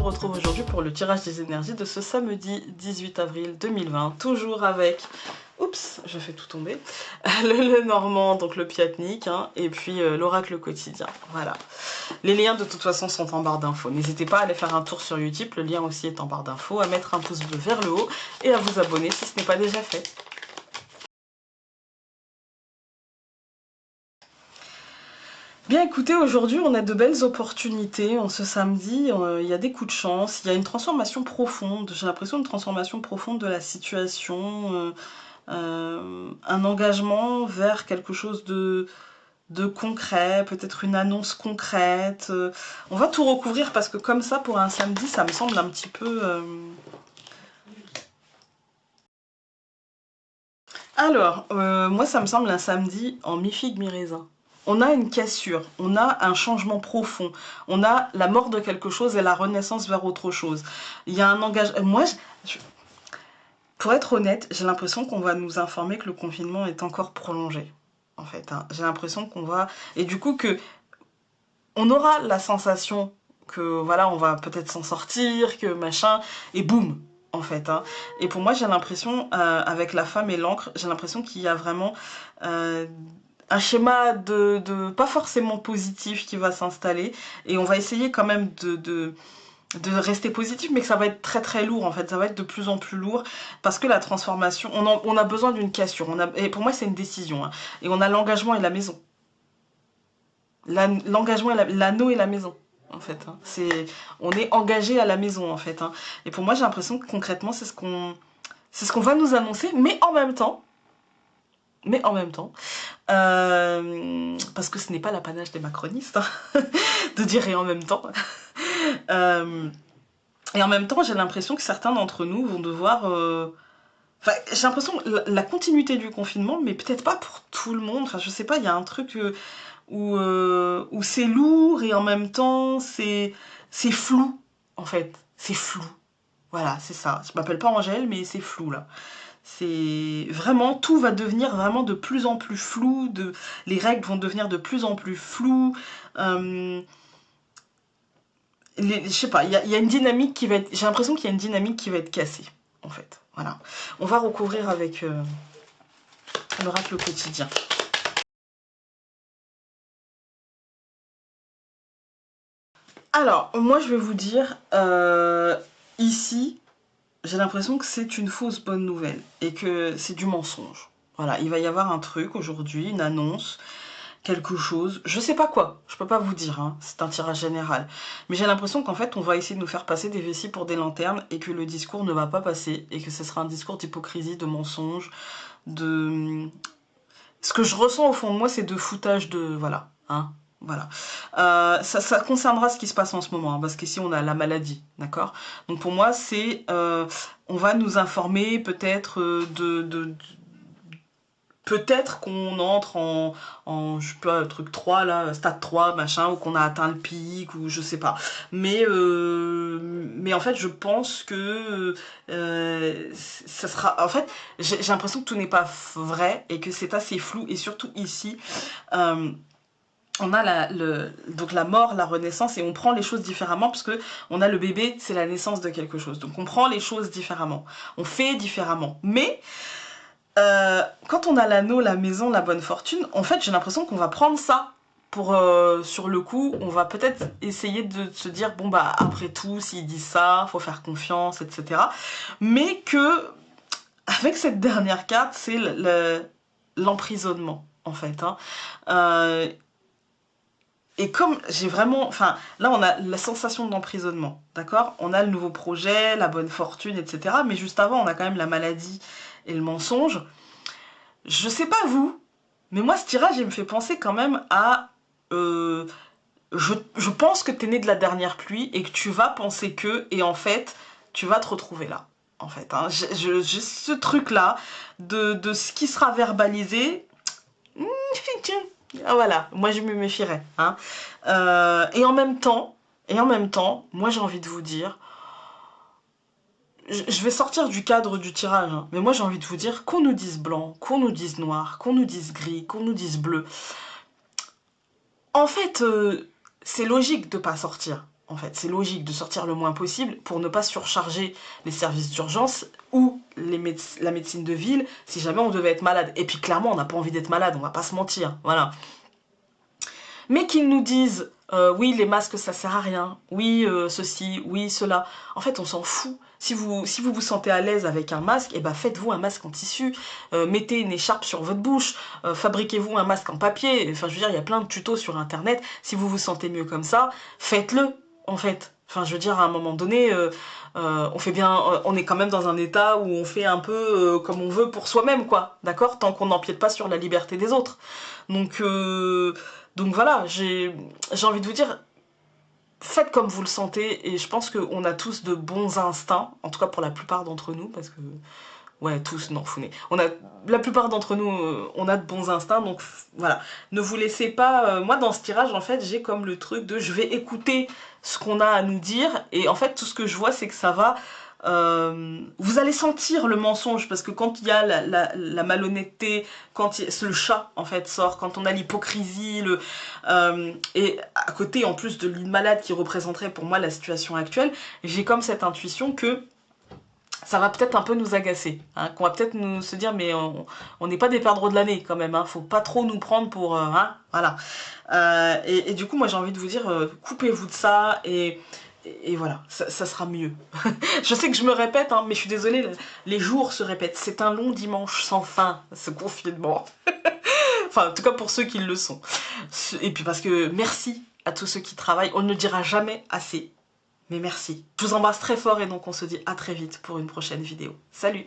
retrouve aujourd'hui pour le tirage des énergies de ce samedi 18 avril 2020, toujours avec, oups, je fais tout tomber, le Normand, donc le Piatnik, hein, et puis l'oracle quotidien, voilà. Les liens de toute façon sont en barre d'infos, n'hésitez pas à aller faire un tour sur Utip, le lien aussi est en barre d'infos, à mettre un pouce bleu vers le haut et à vous abonner si ce n'est pas déjà fait. Bien écoutez, aujourd'hui on a de belles opportunités, en ce samedi, il y a des coups de chance, il y a une transformation profonde, j'ai l'impression une transformation profonde de la situation, un engagement vers quelque chose de concret, peut-être une annonce concrète, on va tout recouvrir parce que comme ça pour un samedi ça me semble un petit peu... Alors, moi ça me semble un samedi en mi-figue mi-raisin. On a une cassure, on a un changement profond, on a la mort de quelque chose et la renaissance vers autre chose. Il y a un engagement... Moi, pour être honnête, j'ai l'impression qu'on va nous informer que le confinement est encore prolongé, en fait. Hein. J'ai l'impression qu'on va... Et du coup, que on aura la sensation que, voilà, on va peut-être s'en sortir, que machin, et boum, en fait. Hein. Et pour moi, j'ai l'impression, avec la femme et l'encre, j'ai l'impression qu'il y a vraiment... un schéma de pas forcément positif qui va s'installer et on va essayer quand même de rester positif mais que ça va être très très lourd en fait, ça va être de plus en plus lourd parce que la transformation, on a besoin d'une cassure, et pour moi c'est une décision hein, et on a l'engagement et la maison, l'engagement et l'anneau et la maison en fait, hein. On est engagé à la maison en fait hein. Et pour moi j'ai l'impression que concrètement c'est ce qu'on va nous annoncer mais en même temps, parce que ce n'est pas l'apanage des macronistes, hein, de dire et en même temps. Et en même temps, j'ai l'impression que certains d'entre nous vont devoir... Enfin, j'ai l'impression que la continuité du confinement, mais peut-être pas pour tout le monde. Enfin, je sais pas, il y a un truc où c'est lourd et en même temps, c'est flou, en fait. C'est flou. Voilà, c'est ça. Je m'appelle pas Angèle, mais c'est flou, là. C'est vraiment, tout va devenir vraiment de plus en plus flou, les règles vont devenir de plus en plus floues. Je sais pas, il y a une dynamique qui va être... J'ai l'impression qu'il y a une dynamique qui va être cassée, en fait. Voilà. On va recouvrir avec l'oracle quotidien. Alors, moi je vais vous dire, ici, j'ai l'impression que c'est une fausse bonne nouvelle et que c'est du mensonge. Voilà, il va y avoir un truc aujourd'hui, une annonce, quelque chose, je sais pas quoi, je peux pas vous dire, hein, c'est un tirage général. Mais j'ai l'impression qu'en fait on va essayer de nous faire passer des vessies pour des lanternes et que le discours ne va pas passer et que ce sera un discours d'hypocrisie, de mensonge, de... Ce que je ressens au fond de moi c'est de foutage de... Voilà, hein. Voilà. Ça concernera ce qui se passe en ce moment, hein, parce qu'ici on a la maladie, d'accord. Donc pour moi c'est, on va nous informer peut-être peut-être qu'on entre je sais pas, truc 3 là, stade 3 machin, ou qu'on a atteint le pic, ou je sais pas. Mais en fait, je pense que ça sera... En fait, j'ai l'impression que tout n'est pas vrai, et que c'est assez flou, et surtout ici... on a donc la mort, la renaissance, et on prend les choses différemment, parce que on a le bébé, c'est la naissance de quelque chose. Donc on prend les choses différemment, on fait différemment. Mais quand on a l'anneau, la maison, la bonne fortune, en fait j'ai l'impression qu'on va prendre ça pour, sur le coup, on va peut-être essayer de se dire, bon bah après tout, s'ils disent ça, faut faire confiance, etc. Mais que, avec cette dernière carte, c'est l'emprisonnement, en fait. Hein. Et comme j'ai vraiment... Enfin, là, on a la sensation d'emprisonnement, d'accord. On a le nouveau projet, la bonne fortune, etc. Mais juste avant, on a quand même la maladie et le mensonge. Je sais pas vous, mais moi, ce tirage, il me fait penser quand même à... je pense que t'es né de la dernière pluie et que tu vas penser que... Et en fait, tu vas te retrouver là, en fait. Hein. J'ai ce truc-là de ce qui sera verbalisé... Ah voilà, moi je me méfierais. Hein. Et en même temps, moi j'ai envie de vous dire, je vais sortir du cadre du tirage, hein, mais moi j'ai envie de vous dire qu'on nous dise blanc, qu'on nous dise noir, qu'on nous dise gris, qu'on nous dise bleu. En fait, c'est logique de pas sortir. en fait. C'est logique de sortir le moins possible pour ne pas surcharger les services d'urgence ou la médecine de ville si jamais on devait être malade. Et puis clairement, on n'a pas envie d'être malade, on va pas se mentir, voilà. Mais qu'ils nous disent oui, les masques ça sert à rien, oui, ceci, oui, cela. En fait, on s'en fout. Si vous vous sentez à l'aise avec un masque, eh ben faites-vous un masque en tissu, mettez une écharpe sur votre bouche, fabriquez-vous un masque en papier. Enfin, je veux dire, il y a plein de tutos sur internet. Si vous vous sentez mieux comme ça, faites-le, en fait. Enfin, je veux dire, à un moment donné, on fait bien, on est quand même dans un état où on fait un peu comme on veut pour soi-même, quoi. D'accord? Tant qu'on n'empiète pas sur la liberté des autres. Donc voilà, j'ai envie de vous dire, faites comme vous le sentez, et je pense qu'on a tous de bons instincts, en tout cas pour la plupart d'entre nous, parce que... Ouais, tous, non, founé. La plupart d'entre nous, on a de bons instincts, donc voilà. Ne vous laissez pas... moi, dans ce tirage, en fait, j'ai comme le truc de je vais écouter ce qu'on a à nous dire, et en fait, tout ce que je vois, c'est que ça va... vous allez sentir le mensonge, parce que quand il y a la malhonnêteté, quand le chat, en fait, sort, quand on a l'hypocrisie, et à côté, en plus de l'île malade qui représenterait pour moi la situation actuelle, j'ai comme cette intuition que ça va peut-être un peu nous agacer, hein, qu'on va peut-être nous se dire mais on n'est pas des perdreaux de l'année quand même, hein, faut pas trop nous prendre pour... hein, voilà. Et du coup moi j'ai envie de vous dire, coupez-vous de ça et voilà, ça sera mieux. Je sais que je me répète, hein, mais je suis désolée, les jours se répètent, c'est un long dimanche sans fin, ce confinement. Enfin en tout cas pour ceux qui le sont. Et puis parce que merci à tous ceux qui travaillent, on ne le dira jamais assez. Mais merci. Je vous embrasse très fort et donc on se dit à très vite pour une prochaine vidéo. Salut!